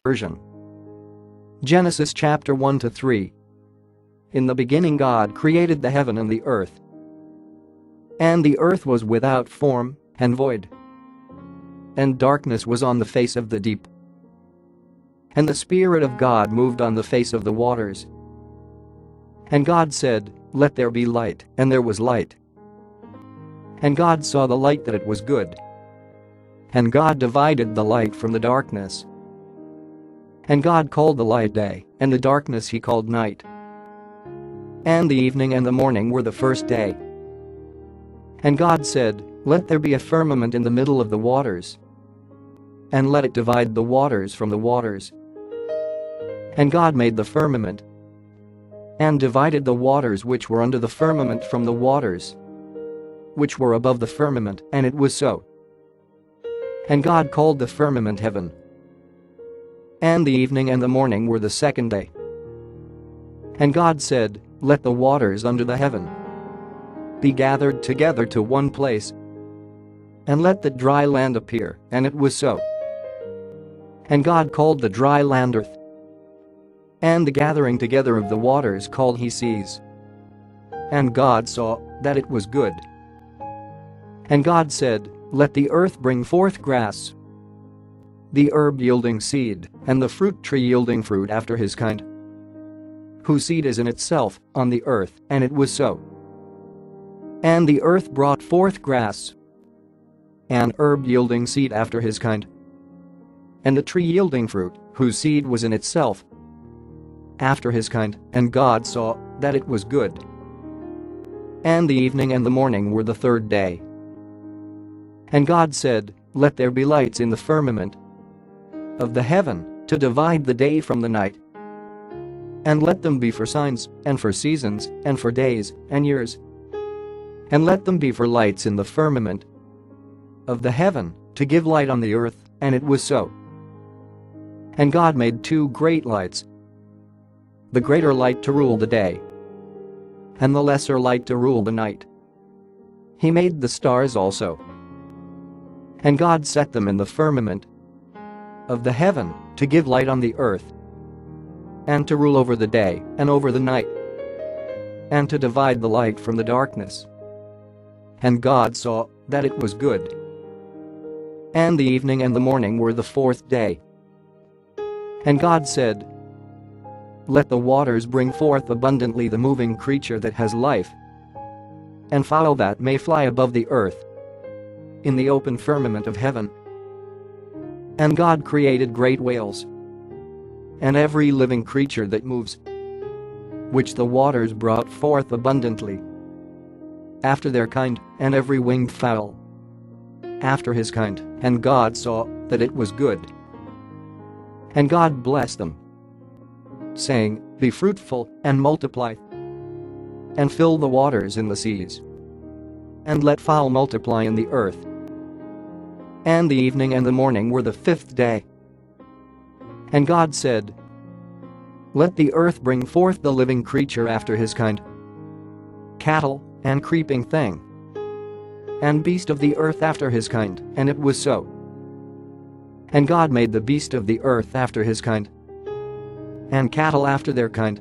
Version. Genesis chapter 1 to 3. In the beginning God created the heaven and the earth. And the earth was without form and void. And darkness was on the face of the deep. And the Spirit of God moved on the face of the waters. And God said, "Let there be light," and there was light. And God saw the light that it was good. And God divided the light from the darkness. And God called the light day, and the darkness he called night. And the evening and the morning were the first day. And God said, "Let there be a firmament in the middle of the waters. And let it divide the waters from the waters." And God made the firmament. And divided the waters which were under the firmament from the waters which were above the firmament, and it was so. And God called the firmament heaven. And the evening and the morning were the second day. And God said, "Let the waters under the heaven be gathered together to one place, and let the dry land appear," and it was so. And God called the dry land earth. And the gathering together of the waters called he seas. And God saw that it was good. And God said, "Let the earth bring forth grass, the herb yielding seed, and the fruit tree yielding fruit after his kind, whose seed is in itself on the earth," and it was so. And the earth brought forth grass, and herb yielding seed after his kind, and the tree yielding fruit, whose seed was in itself after his kind, and God saw that it was good. And the evening and the morning were the third day. And God said, "Let there be lights in the firmament of the heaven, to divide the day from the night. And let them be for signs, and for seasons, and for days, and years. And let them be for lights in the firmament of the heaven, to give light on the earth," and it was so. And God made two great lights, the greater light to rule the day, and the lesser light to rule the night. He made the stars also. And God set them in the firmament of the heaven, to give light on the earth, and to rule over the day and over the night, and to divide the light from the darkness. And God saw that it was good. And the evening and the morning were the fourth day. And God said, "Let the waters bring forth abundantly the moving creature that has life, and fowl that may fly above the earth in the open firmament of heaven." And God created great whales, and every living creature that moves, which the waters brought forth abundantly after their kind, and every winged fowl after his kind, and God saw that it was good. And God blessed them, saying, "Be fruitful, and multiply, and fill the waters in the seas, and let fowl multiply in the earth." And the evening and the morning were the fifth day. And God said, "Let the earth bring forth the living creature after his kind, cattle, and creeping thing, and beast of the earth after his kind," and it was so. And God made the beast of the earth after his kind, and cattle after their kind,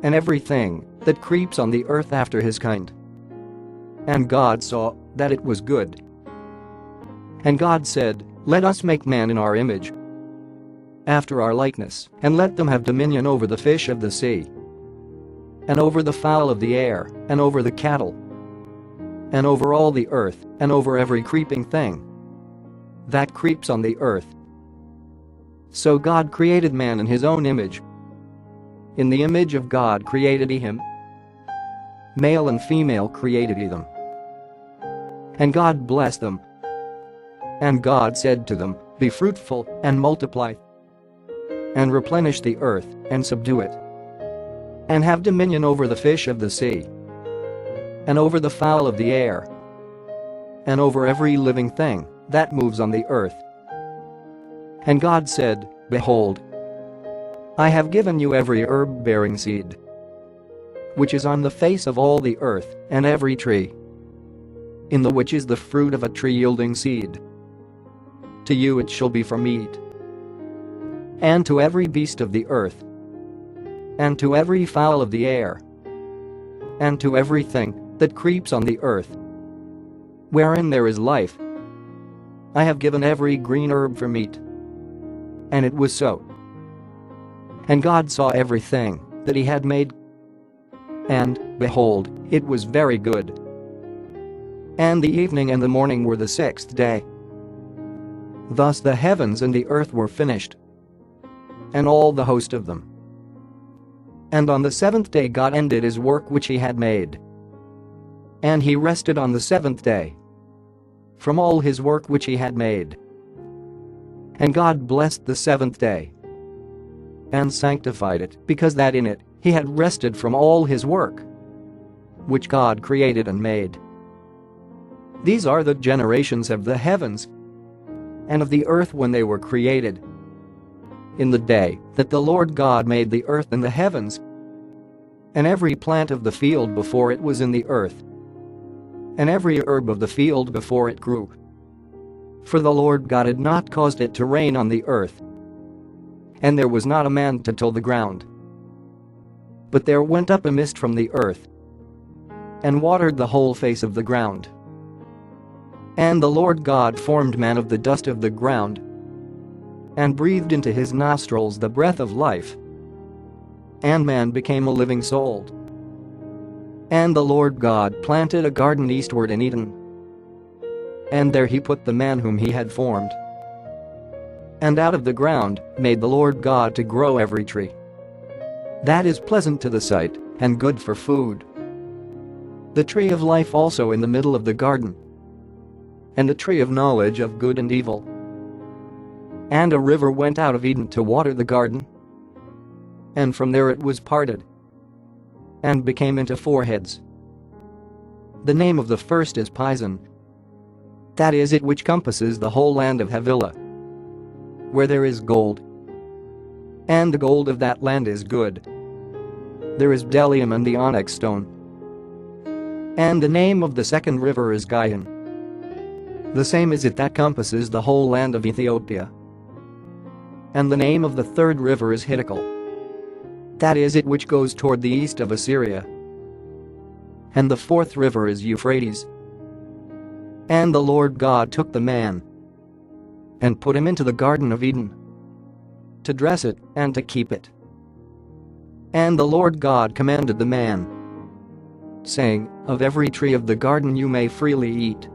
and everything that creeps on the earth after his kind. And God saw that it was good. And God said, "Let us make man in our image, after our likeness, and let them have dominion over the fish of the sea, and over the fowl of the air, and over the cattle, and over all the earth, and over every creeping thing that creeps on the earth." So God created man in his own image. In the image of God created he him. Male and female created he them. And God blessed them. And God said to them, "Be fruitful, and multiply, and replenish the earth, and subdue it, and have dominion over the fish of the sea, and over the fowl of the air, and over every living thing that moves on the earth." And God said, "Behold, I have given you every herb-bearing seed, which is on the face of all the earth, and every tree, in the which is the fruit of a tree yielding seed. To you it shall be for meat. and to every beast of the earth, and to every fowl of the air, and to everything that creeps on the earth, wherein there is life. I have given every green herb for meat." And it was so. And God saw everything that he had made, and, behold, it was very good. And the evening and the morning were the sixth day. Thus the heavens and the earth were finished, and all the host of them. And on the seventh day God ended his work which he had made. And he rested on the seventh day from all his work which he had made. And God blessed the seventh day and sanctified it, because that in it he had rested from all his work which God created and made. These are the generations of the heavens and of the earth when they were created, in the day that the Lord God made the earth and the heavens, and every plant of the field before it was in the earth, and every herb of the field before it grew. For the Lord God had not caused it to rain on the earth, and there was not a man to till the ground. But there went up a mist from the earth, and watered the whole face of the ground. And the Lord God formed man of the dust of the ground, and breathed into his nostrils the breath of life, and man became a living soul. And the Lord God planted a garden eastward in Eden, and there he put the man whom he had formed. And out of the ground made the Lord God to grow every tree that is pleasant to the sight and good for food, the tree of life also in the middle of the garden, and the tree of knowledge of good and evil. And a river went out of Eden to water the garden, and from there it was parted and became into four heads. The name of the first is Pison, that is it which compasses the whole land of Havilah, where there is gold, and the gold of that land is good. There is bdellium and the onyx stone. And the name of the second river is Gihon. The same is it that compasses the whole land of Ethiopia. And the name of the third river is Hiddekel, that is it which goes toward the east of Assyria. And the fourth river is Euphrates. And the Lord God took the man and put him into the Garden of Eden to dress it and to keep it. And the Lord God commanded the man, saying, "Of every tree of the garden you may freely eat,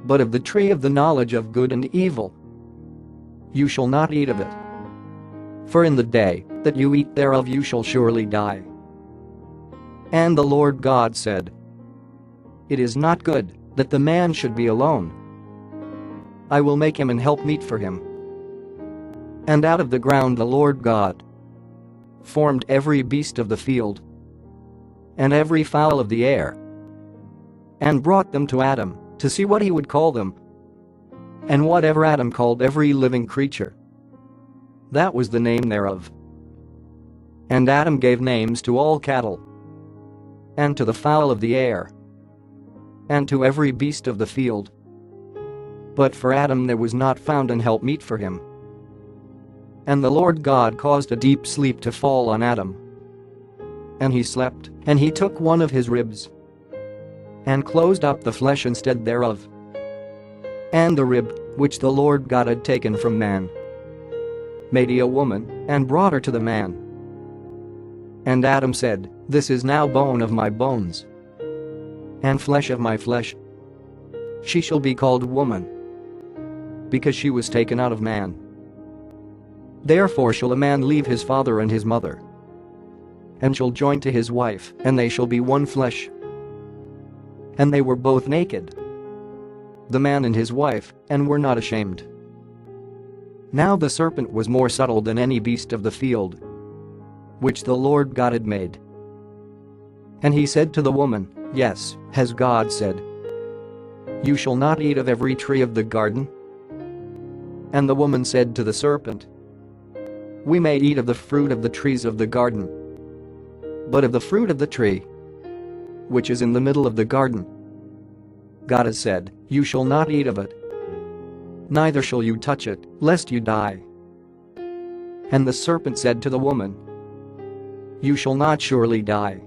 but of the tree of the knowledge of good and evil you shall not eat of it. For in the day that you eat thereof you shall surely die." And the Lord God said, "It is not good that the man should be alone. I will make him an helpmeet for him." And out of the ground the Lord God formed every beast of the field and every fowl of the air, and brought them to Adam to see what he would call them. And whatever Adam called every living creature, that was the name thereof. And Adam gave names to all cattle, and to the fowl of the air, and to every beast of the field. But for Adam there was not found an helpmeet for him. And the Lord God caused a deep sleep to fall on Adam. And he slept, and he took one of his ribs, and closed up the flesh instead thereof. And the rib, which the Lord God had taken from man, made he a woman, and brought her to the man. And Adam said, "This is now bone of my bones, and flesh of my flesh. She shall be called woman, because she was taken out of man. Therefore shall a man leave his father and his mother, and shall join to his wife, and they shall be one flesh. And they were both naked, the man and his wife, and were not ashamed. Now the serpent was more subtle than any beast of the field which the Lord God had made. And he said to the woman, Yes, has God said, You shall not eat of every tree of the garden? And the woman said to the serpent, We may eat of the fruit of the trees of the garden, but of the fruit of the tree which is in the middle of the garden, God has said, You shall not eat of it, neither shall you touch it, lest you die. And the serpent said to the woman, "You shall not surely die.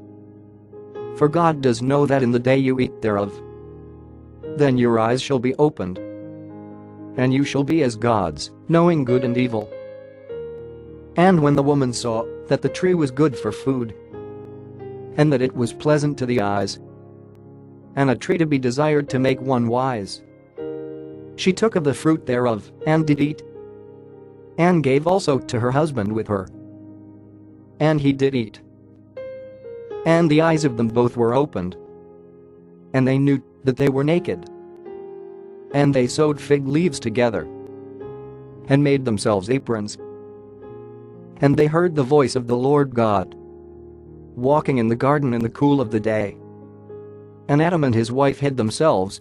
For God does know that in the day you eat thereof, then your eyes shall be opened, and you shall be as gods, knowing good and evil." And when the woman saw that the tree was good for food, and that it was pleasant to the eyes, and a tree to be desired to make one wise, she took of the fruit thereof, and did eat, and gave also to her husband with her, and he did eat. And the eyes of them both were opened, and they knew that they were naked. And they sewed fig leaves together, and made themselves aprons. And they heard the voice of the Lord God walking in the garden in the cool of the day. And Adam and his wife hid themselves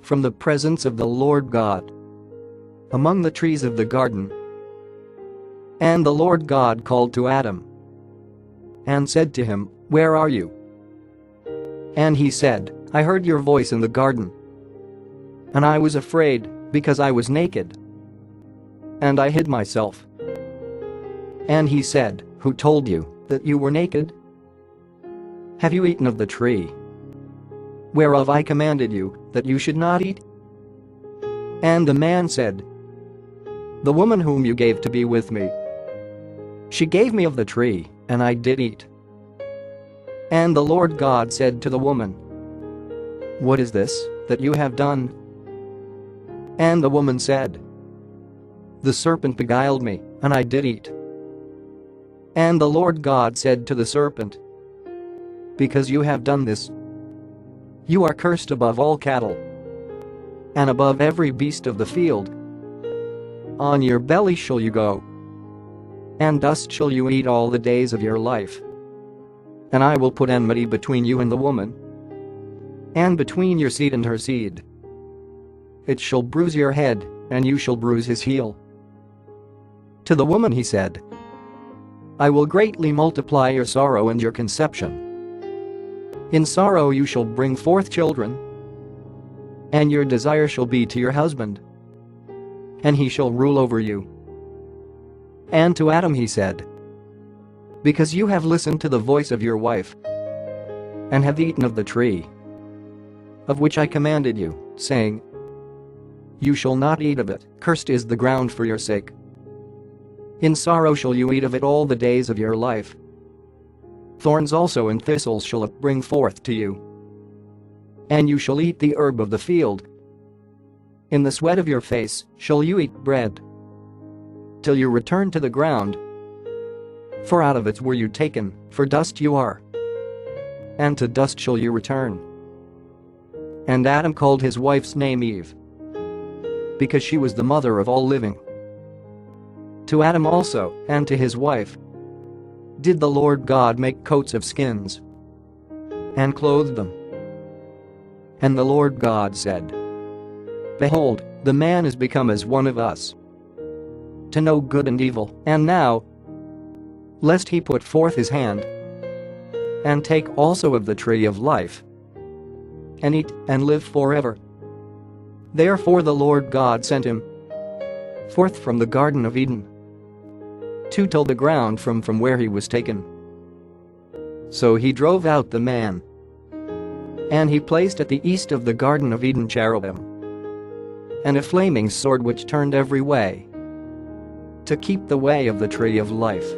from the presence of the Lord God among the trees of the garden. And the Lord God called to Adam and said to him, "Where are you?" And he said, "I heard your voice in the garden, and I was afraid, because I was naked, and I hid myself." And he said, "Who told you that you were naked? Have you eaten of the tree whereof I commanded you that you should not eat?" And the man said, "The woman whom you gave to be with me, she gave me of the tree, and I did eat." And the Lord God said to the woman, "What is this that you have done?" And the woman said, "The serpent beguiled me, and I did eat." And the Lord God said to the serpent, "Because you have done this, you are cursed above all cattle, and above every beast of the field. On your belly shall you go, and dust shall you eat all the days of your life. And I will put enmity between you and the woman, and between your seed and her seed. It shall bruise your head, and you shall bruise his heel." To the woman he said, "I will greatly multiply your sorrow and your conception. In sorrow you shall bring forth children, and your desire shall be to your husband, and he shall rule over you." And to Adam he said, "Because you have listened to the voice of your wife, and have eaten of the tree of which I commanded you, saying, 'You shall not eat of it, cursed is the ground for your sake. In sorrow shall you eat of it all the days of your life. Thorns also and thistles shall it bring forth to you. And you shall eat the herb of the field. In the sweat of your face shall you eat bread, till you return to the ground. For out of it were you taken, for dust you are, and to dust shall you return." And Adam called his wife's name Eve, because she was the mother of all living. To Adam also, and to his wife, did the Lord God make coats of skins, and clothed them. And the Lord God said, "Behold, the man is become as one of us, to know good and evil. And now, lest he put forth his hand, and take also of the tree of life, and eat, and live forever." Therefore the Lord God sent him forth from the Garden of Eden, to till the ground from where he was taken. So he drove out the man, and he placed at the east of the Garden of Eden cherubim, and a flaming sword which turned every way, to keep the way of the tree of life.